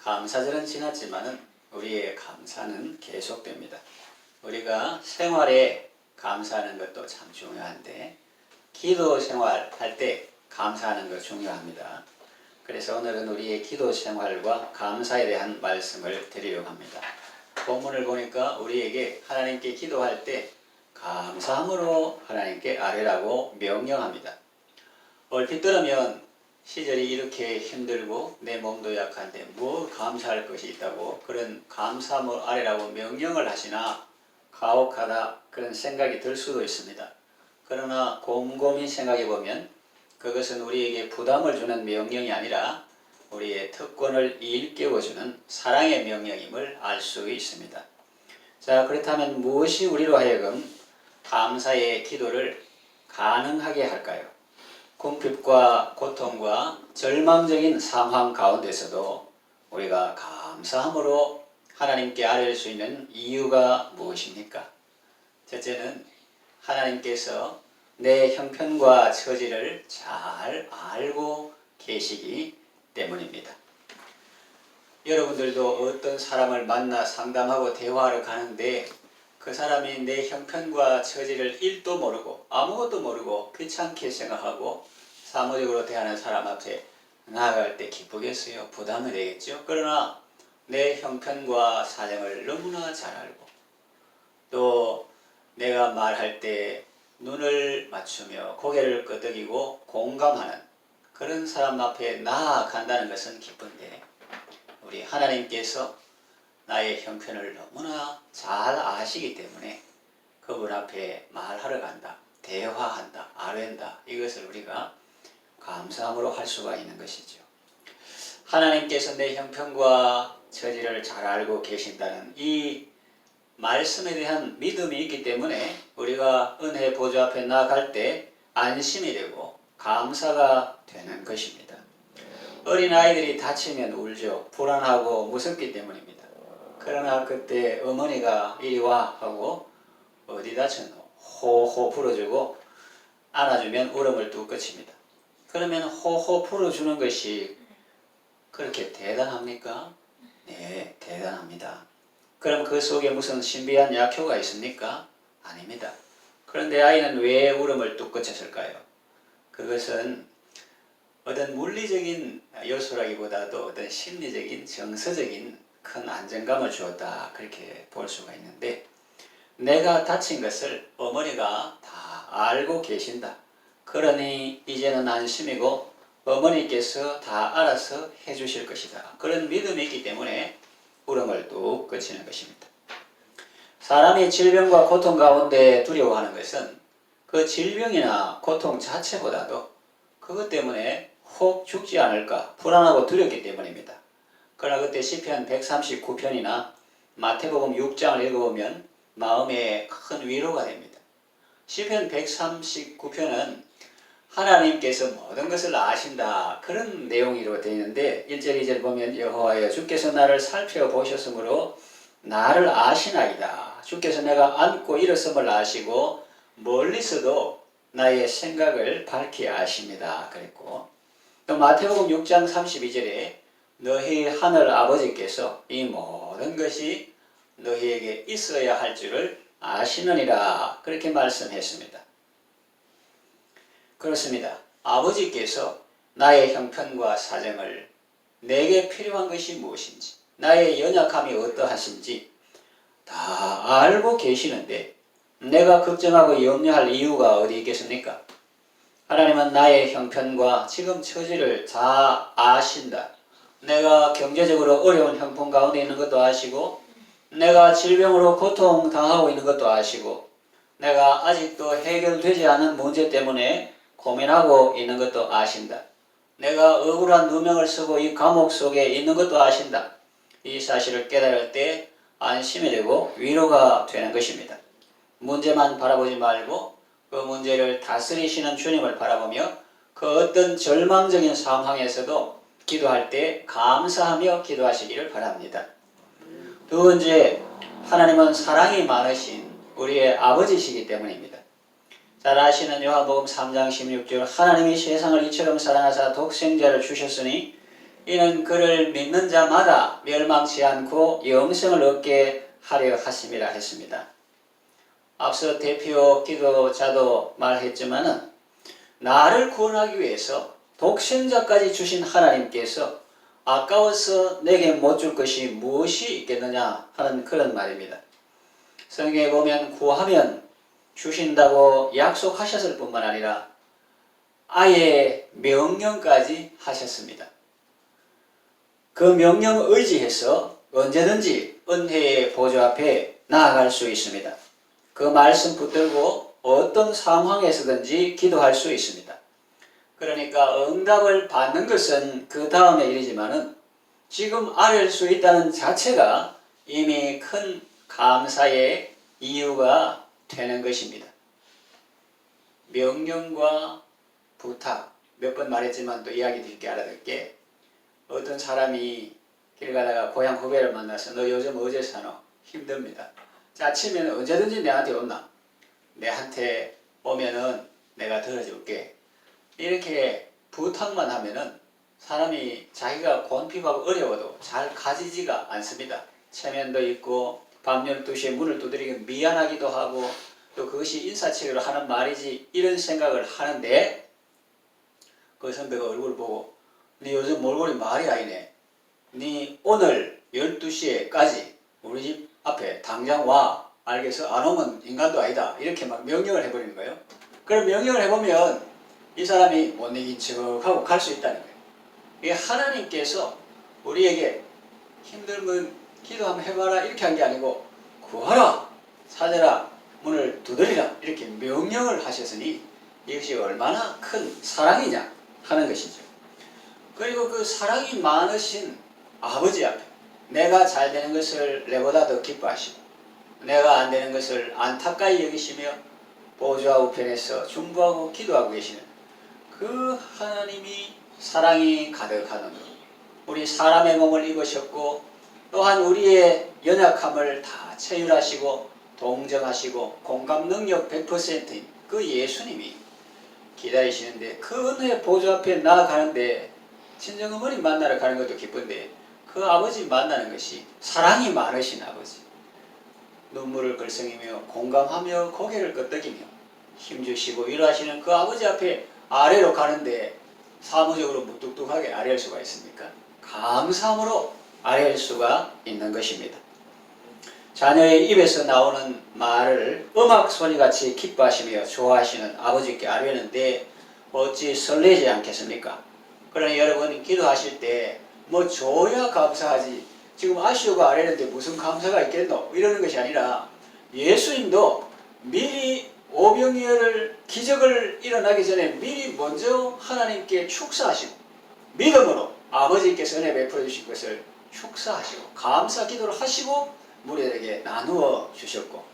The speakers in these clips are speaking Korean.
감사절은 지났지만은 우리의 감사는 계속됩니다. 우리가 생활에 감사하는 것도 참 중요한데 기도 생활할 때 감사하는 것 중요합니다. 그래서 오늘은 우리의 기도 생활과 감사에 대한 말씀을 드리려고 합니다. 본문을 보니까 우리에게 하나님께 기도할 때 감사함으로 하나님께 아뢰라고 명령합니다. 얼핏 들으면 시절이 이렇게 힘들고 내 몸도 약한데 뭐 감사할 것이 있다고 그런 감사함을 아뢰라고 명령을 하시나 가혹하다 그런 생각이 들 수도 있습니다. 그러나 곰곰이 생각해 보면 그것은 우리에게 부담을 주는 명령이 아니라 우리의 특권을 일깨워주는 사랑의 명령임을 알 수 있습니다. 자, 그렇다면 무엇이 우리로 하여금 감사의 기도를 가능하게 할까요? 궁핍과 고통과 절망적인 상황 가운데서도 우리가 감사함으로 하나님께 아뢰을 수 있는 이유가 무엇입니까? 첫째는 하나님께서 내 형편과 처지를 잘 알고 계시기 때문입니다. 여러분들도 어떤 사람을 만나 상담하고 대화하러 가는데 그 사람이 내 형편과 처지를 1도 모르고 아무것도 모르고 귀찮게 생각하고 사무적으로 대하는 사람 앞에 나아갈 때 기쁘겠어요? 부담이 되겠죠? 그러나 내 형편과 사정을 너무나 잘 알고 또 내가 말할 때 눈을 맞추며 고개를 끄덕이고 공감하는 그런 사람 앞에 나아간다는 것은 기쁜데 우리 하나님께서 나의 형편을 너무나 잘 아시기 때문에 그분 앞에 말하러 간다, 대화한다, 아뢰다 이것을 우리가 감사함으로 할 수가 있는 것이죠. 하나님께서 내 형편과 처지를 잘 알고 계신다는 이 말씀에 대한 믿음이 있기 때문에 우리가 은혜 보좌 앞에 나아갈 때 안심이 되고 감사가 되는 것입니다. 어린아이들이 다치면 울죠. 불안하고 무섭기 때문입니다. 그러나 그때 어머니가 이리 와 하고 어디 다쳤노? 호호 풀어주고 안아주면 울음을 뚝 그칩니다. 그러면 호호 풀어주는 것이 그렇게 대단합니까? 네, 대단합니다. 그럼 그 속에 무슨 신비한 약효가 있습니까? 아닙니다. 그런데 아이는 왜 울음을 뚝 그쳤을까요? 그것은 어떤 물리적인 요소라기보다도 어떤 심리적인 정서적인 큰 안정감을 주었다 그렇게 볼 수가 있는데 내가 다친 것을 어머니가 다 알고 계신다. 그러니 이제는 안심이고 어머니께서 다 알아서 해주실 것이다. 그런 믿음이 있기 때문에 울음을 뚝 그치는 것입니다. 사람이 질병과 고통 가운데 두려워하는 것은 그 질병이나 고통 자체보다도 그것 때문에 혹 죽지 않을까 불안하고 두렵기 때문입니다. 그러나 그때 시편 139편이나 마태복음 6장을 읽어보면 마음에 큰 위로가 됩니다. 시편 139편은 하나님께서 모든 것을 아신다 그런 내용으로 되어 있는데 1절 2절 보면 여호와여 주께서 나를 살펴보셨으므로 나를 아시나이다. 주께서 내가 앉고 일어섬을 아시고 멀리서도 나의 생각을 밝히 아십니다. 그랬고 또 마태복음 6장 32절에 너희 하늘 아버지께서 이 모든 것이 너희에게 있어야 할 줄을 아시느니라 그렇게 말씀했습니다. 그렇습니다. 아버지께서 나의 형편과 사정을 내게 필요한 것이 무엇인지 나의 연약함이 어떠하신지 다 알고 계시는데 내가 걱정하고 염려할 이유가 어디 있겠습니까? 하나님은 나의 형편과 지금 처지를 다 아신다. 내가 경제적으로 어려운 형편 가운데 있는 것도 아시고 내가 질병으로 고통당하고 있는 것도 아시고 내가 아직도 해결되지 않은 문제 때문에 고민하고 있는 것도 아신다. 내가 억울한 누명을 쓰고 이 감옥 속에 있는 것도 아신다. 이 사실을 깨달을 때 안심이 되고 위로가 되는 것입니다. 문제만 바라보지 말고 그 문제를 다스리시는 주님을 바라보며 그 어떤 절망적인 상황에서도 기도할 때 감사하며 기도하시기를 바랍니다. 두 번째, 하나님은 사랑이 많으신 우리의 아버지시기 때문입니다. 잘 아시는 요한복음 3장 16절 하나님이 세상을 이처럼 사랑하사 독생자를 주셨으니 이는 그를 믿는 자마다 멸망치 않고 영생을 얻게 하려 하심이라 했습니다. 앞서 대표 기도자도 말했지만은 나를 구원하기 위해서 독생자까지 주신 하나님께서 아까워서 내게 못 줄 것이 무엇이 있겠느냐 하는 그런 말입니다. 성경에 보면 구하면 주신다고 약속하셨을 뿐만 아니라 아예 명령까지 하셨습니다. 그 명령을 의지해서 언제든지 은혜의 보좌 앞에 나아갈 수 있습니다. 그 말씀 붙들고 어떤 상황에서든지 기도할 수 있습니다. 그러니까 응답을 받는 것은 그 다음의 일이지만은 지금 알 수 있다는 자체가 이미 큰 감사의 이유가 되는 것입니다. 명령과 부탁, 몇 번 말했지만 또 이야기 드릴게 알아듣게, 어떤 사람이 길 가다가 고향 후배를 만나서 너 요즘 어제 사노? 힘듭니다. 짜치면 언제든지 내한테 온나? 내한테 오면은 내가 들어줄게. 이렇게 부탁만 하면은 사람이 자기가 곤핍하고 어려워도 잘 가지지가 않습니다. 체면도 있고 밤 12시에 문을 두드리기 미안하기도 하고 또 그것이 인사치레로 하는 말이지 이런 생각을 하는데, 그 선배가 얼굴을 보고 네 요즘 몰골이 말이 아니네. 네 오늘 12시에까지 우리 집 앞에 당장 와. 알겠어? 안 오면 인간도 아니다. 이렇게 막 명령을 해버리는 거예요. 그럼 명령을 해보면 이 사람이 못 이긴 척하고 갈 수 있다는 거예요. 이게 하나님께서 우리에게 힘들면 기도 한번 해봐라 이렇게 한 게 아니고 구하라, 찾아라, 문을 두드리라 이렇게 명령을 하셨으니 이것이 얼마나 큰 사랑이냐 하는 것이죠. 그리고 그 사랑이 많으신 아버지 앞에 내가 잘 되는 것을 내보다 더 기뻐하시고 내가 안 되는 것을 안타까이 여기시며 보좌 우편에서 중보하고 기도하고 계시는 그 하나님이 사랑이 가득하는 것. 우리 사람의 몸을 입으셨고 또한 우리의 연약함을 다 체휼하시고 동정하시고 공감 능력 100%인 그 예수님이 기다리시는데, 그 은혜의 보좌 앞에 나아가는데 친정 어머니 만나러 가는 것도 기쁜데 그 아버지 만나는 것이 사랑이 많으신 아버지, 눈물을 글썽이며 공감하며 고개를 끄덕이며 힘주시고 위로하시는 그 아버지 앞에 아래로 가는데 사무적으로 무뚝뚝하게 아래할 수가 있습니까? 감사함으로 아래할 수가 있는 것입니다. 자녀의 입에서 나오는 말을 음악 소리같이 기뻐하시며 좋아하시는 아버지께 아뢰는데 어찌 설레지 않겠습니까? 그러니 여러분 기도하실 때 뭐 줘야 감사하지 지금 아쉬우고 아뢰는데 무슨 감사가 있겠노? 이러는 것이 아니라 예수님도 미리 오병이어를 기적을 일어나기 전에 미리 먼저 하나님께 축사하시고 믿음으로 아버지께서 은혜 베풀어 주신 것을 축사하시고 감사 기도를 하시고 무리에게 나누어 주셨고,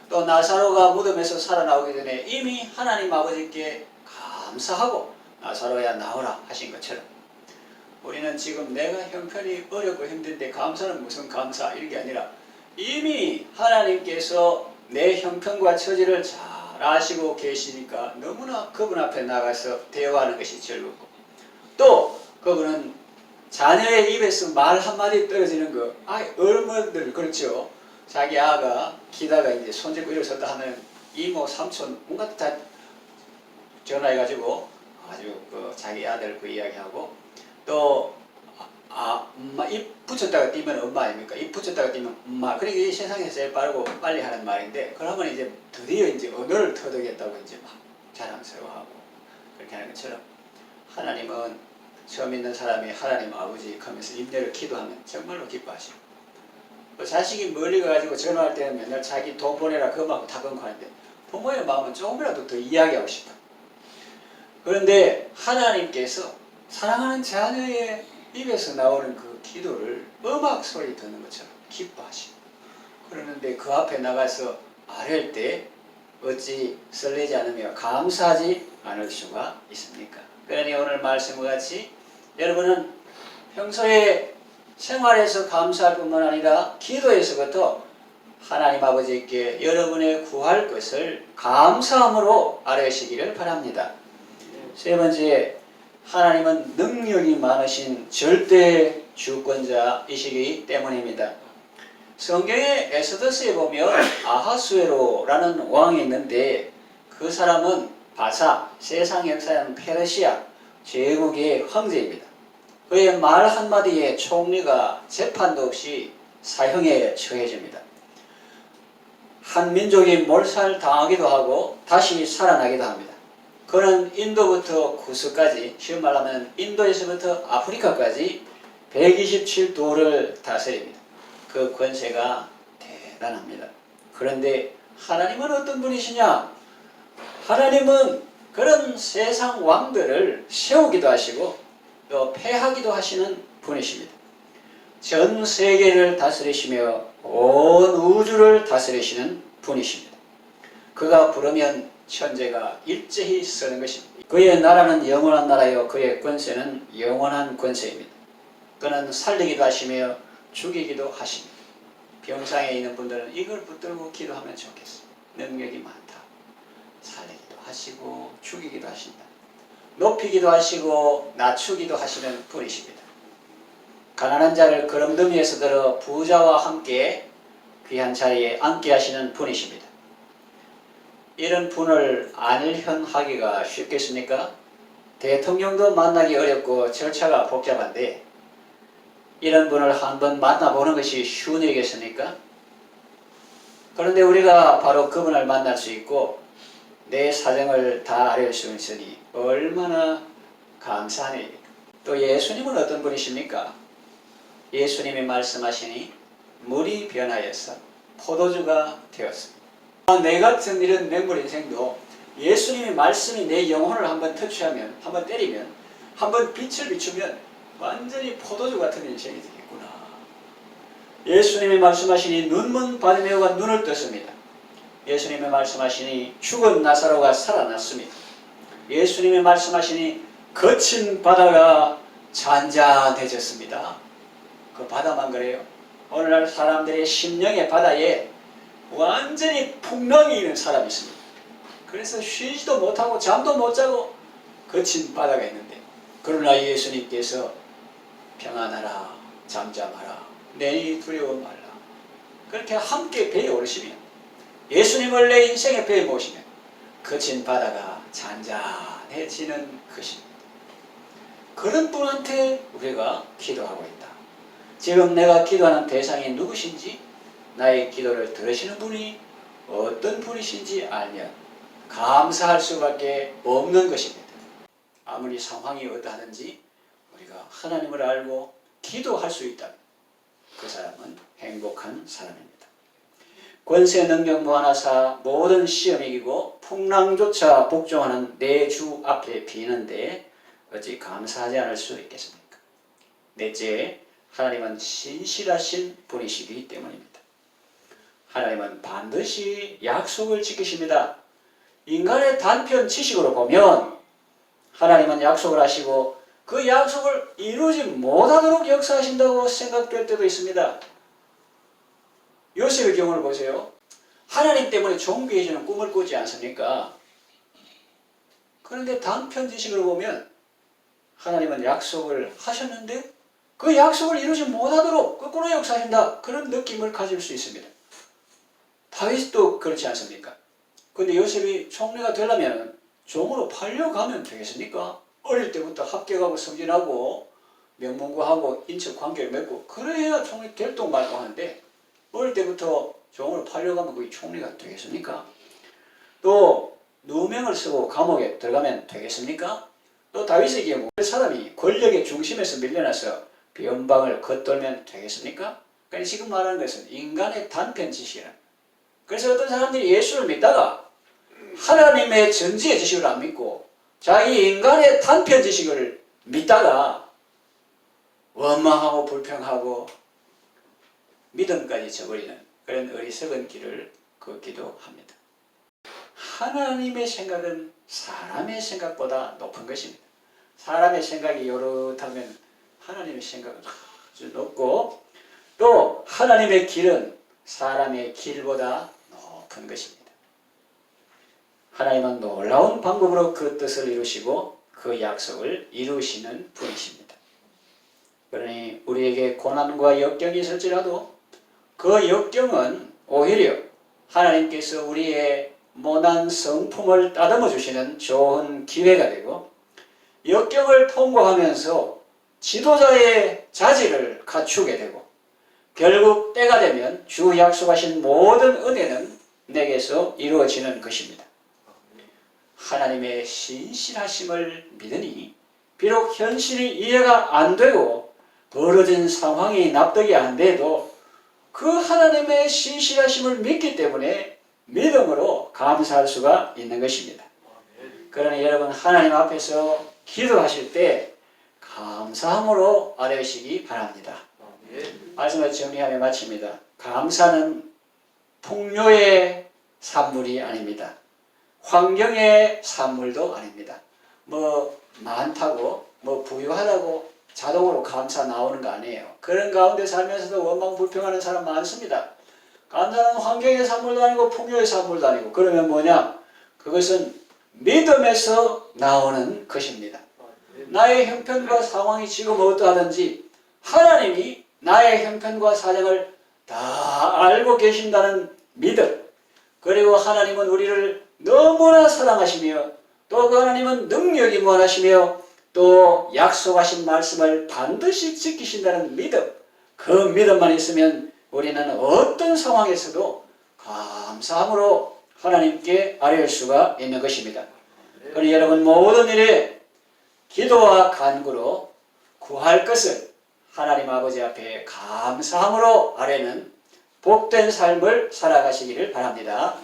또 나사로가 무덤에서 살아나오기 전에 이미 하나님 아버지께 감사하고 나사로야 나오라 하신 것처럼 우리는 지금 내가 형편이 어렵고 힘든데 감사는 무슨 감사 이게 아니라 이미 하나님께서 내 형편과 처지를 잘 아시고 계시니까 너무나 그분 앞에 나가서 대화하는 것이 즐겁고, 또 그분은 자녀의 입에서 말 한마디 떨어지는 거, 어머니들 그렇죠. 자기 아가 기다가 이제 손잡고 일어섰다 하면 이모 삼촌 뭔가 다 전화해가지고 아주 그 자기 아들 그 이야기하고, 또 엄마 입 붙였다가 뛰면 엄마 아닙니까? 입 붙였다가 뛰면 엄마. 그러니까 이 세상에서 제일 빠르고 빨리 하는 말인데, 그러면 이제 드디어 이제 언어를 터득했다고 이제 막 자랑스러워하고 그렇게 하는 것처럼 하나님은 처음 있는 사람이 하나님 아버지 하면서 임대를 기도하면 정말로 기뻐하시고, 또 자식이 멀리 가가지고 전화할 때는 맨날 자기 돈 보내라 그거하고 다금하는데 부모의 마음은 조금이라도 더 이야기하고 싶다. 그런데 하나님께서 사랑하는 자녀의 입에서 나오는 그 기도를 음악 소리 듣는 것처럼 기뻐하시고, 그러는데 그 앞에 나가서 아뢰할 때 어찌 설레지 않으며 감사하지 않을 수가 있습니까? 그러니 오늘 말씀과 같이 여러분은 평소에 생활에서 감사할 뿐만 아니라 기도에서부터 하나님 아버지께 여러분의 구할 것을 감사함으로 아뢰시기를 바랍니다. 세 번째, 하나님은 능력이 많으신 절대 주권자이시기 때문입니다. 성경의 에스더스에 보면 아하수에로라는 왕이 있는데 그 사람은 바사, 세상 역사는 페르시아 제국의 황제입니다. 그의 말 한마디에 총리가 재판도 없이 사형에 처해집니다. 한 민족이 몰살당하기도 하고 다시 살아나기도 합니다. 그는 인도부터 구스까지, 쉬운 말하면 인도에서부터 아프리카까지 127도를 다스립니다. 그 권세가 대단합니다. 그런데 하나님은 어떤 분이시냐? 하나님은 그런 세상 왕들을 세우기도 하시고 또 패하기도 하시는 분이십니다. 전 세계를 다스리시며 온 우주를 다스리시는 분이십니다. 그가 부르면 천재가 일제히 서는 것입니다. 그의 나라는 영원한 나라요 그의 권세는 영원한 권세입니다. 그는 살리기도 하시며 죽이기도 하십니다. 병상에 있는 분들은 이걸 붙들고 기도하면 좋겠어요. 능력이 많다. 살리기도 하시고 죽이기도 하신다. 높이기도 하시고 낮추기도 하시는 분이십니다. 가난한 자를 거름더미에서 들어 부자와 함께 귀한 자리에 앉게 하시는 분이십니다. 이런 분을 알현하기가 쉽겠습니까? 대통령도 만나기 어렵고 절차가 복잡한데 이런 분을 한번 만나보는 것이 쉬운 일이겠습니까? 그런데 우리가 바로 그분을 만날 수 있고 내 사정을 다 알릴 수 있으니 얼마나 감사한 일입니까? 또 예수님은 어떤 분이십니까? 예수님이 말씀하시니 물이 변하여서 포도주가 되었습니다. 내 같은 이런 맹물 인생도 예수님의 말씀이 내 영혼을 한번 터치하면, 한번 때리면, 한번 빛을 비추면 완전히 포도주 같은 인생이 되겠구나. 예수님이 말씀하시니 눈먼 바리매오가 눈을 떴습니다. 예수님이 말씀하시니 죽은 나사로가 살아났습니다. 예수님이 말씀하시니 거친 바다가 잔잔해졌습니다. 그 바다만 그래요? 오늘날 사람들의 심령의 바다에 완전히 풍랑이 있는 사람이 있습니다. 그래서 쉬지도 못하고 잠도 못 자고 거친 바다가 있는데 그러나 예수님께서 평안하라, 잠잠하라, 내니 두려워 말라. 그렇게 함께 배에 오르시면 예수님을 내 인생의 배에 모시면 거친 바다가 잔잔해지는 것입니다. 그런 분한테 우리가 기도하고 있다. 지금 내가 기도하는 대상이 누구신지 나의 기도를 들으시는 분이 어떤 분이신지 알면 감사할 수밖에 없는 것입니다. 아무리 상황이 어떠하든지 우리가 하나님을 알고 기도할 수 있다면 그 사람은 행복한 사람입니다. 권세 능력 무한하사 모든 시험 이기고 풍랑조차 복종하는 내 주 앞에 비는데 어찌 감사하지 않을 수 있겠습니까? 넷째, 하나님은 신실하신 분이시기 때문입니다. 하나님은 반드시 약속을 지키십니다. 인간의 단편 지식으로 보면 하나님은 약속을 하시고 그 약속을 이루지 못하도록 역사하신다고 생각될 때도 있습니다. 요셉의 경우를 보세요. 하나님 때문에 존귀해지는 꿈을 꾸지 않습니까? 그런데 단편 지식으로 보면 하나님은 약속을 하셨는데 그 약속을 이루지 못하도록 거꾸로 역사하신다. 그런 느낌을 가질 수 있습니다. 다윗도 그렇지 않습니까? 근데 요셉이 총리가 되려면 종으로 팔려가면 되겠습니까? 어릴 때부터 합격하고 승진하고 명문고하고 인척 관계를 맺고 그래야 총리 결동발동하는데 어릴 때부터 종으로 팔려가면 그게 총리가 되겠습니까? 또 누명을 쓰고 감옥에 들어가면 되겠습니까? 또 다윗의 경우 그 사람이 권력의 중심에서 밀려나서 변방을 겉돌면 되겠습니까? 그러니까 지금 말하는 것은 인간의 단편 지식이라. 그래서 어떤 사람들이 예수를 믿다가 하나님의 전지의 지식을 안 믿고 자기 인간의 단편 지식을 믿다가 원망하고 불평하고 믿음까지 저버리는 그런 어리석은 길을 걷기도 합니다. 하나님의 생각은 사람의 생각보다 높은 것입니다. 사람의 생각이 요렇다면 하나님의 생각은 아주 높고 또 하나님의 길은 사람의 길보다 높은 것입니다. 하나님은 놀라운 방법으로 그 뜻을 이루시고 그 약속을 이루시는 분이십니다. 그러니 우리에게 고난과 역경이 있을지라도 그 역경은 오히려 하나님께서 우리의 모난 성품을 따듬어 주시는 좋은 기회가 되고, 역경을 통과하면서 지도자의 자질을 갖추게 되고, 결국 때가 되면 주 약속하신 모든 은혜는 내게서 이루어지는 것입니다. 하나님의 신실하심을 믿으니 비록 현실이 이해가 안 되고 벌어진 상황이 납득이 안 돼도 그 하나님의 신실하심을 믿기 때문에 믿음으로 감사할 수가 있는 것입니다. 그러니 여러분, 하나님 앞에서 기도하실 때 감사함으로 아뢰시기 바랍니다. 말씀을 정리하며 마칩니다. 감사는 풍요의 산물이 아닙니다. 환경의 산물도 아닙니다. 많다고 부유하다고 자동으로 감사 나오는 거 아니에요. 그런 가운데 살면서도 원망 불평하는 사람 많습니다. 감사는 환경의 산물도 아니고 풍요의 산물도 아니고, 그러면 뭐냐? 그것은 믿음에서 나오는 것입니다. 나의 형편과 상황이 지금 어떠하든지 하나님이 나의 형편과 사정을 다 알고 계신다는 믿음, 그리고 하나님은 우리를 너무나 사랑하시며 또 그 하나님은 능력이 무한하시며 또 약속하신 말씀을 반드시 지키신다는 믿음, 그 믿음만 있으면 우리는 어떤 상황에서도 감사함으로 하나님께 아뢰을 수가 있는 것입니다. 그러니 여러분, 모든 일에 기도와 간구로 구할 것을 하나님 아버지 앞에 감사함으로 아뢰는 복된 삶을 살아가시기를 바랍니다.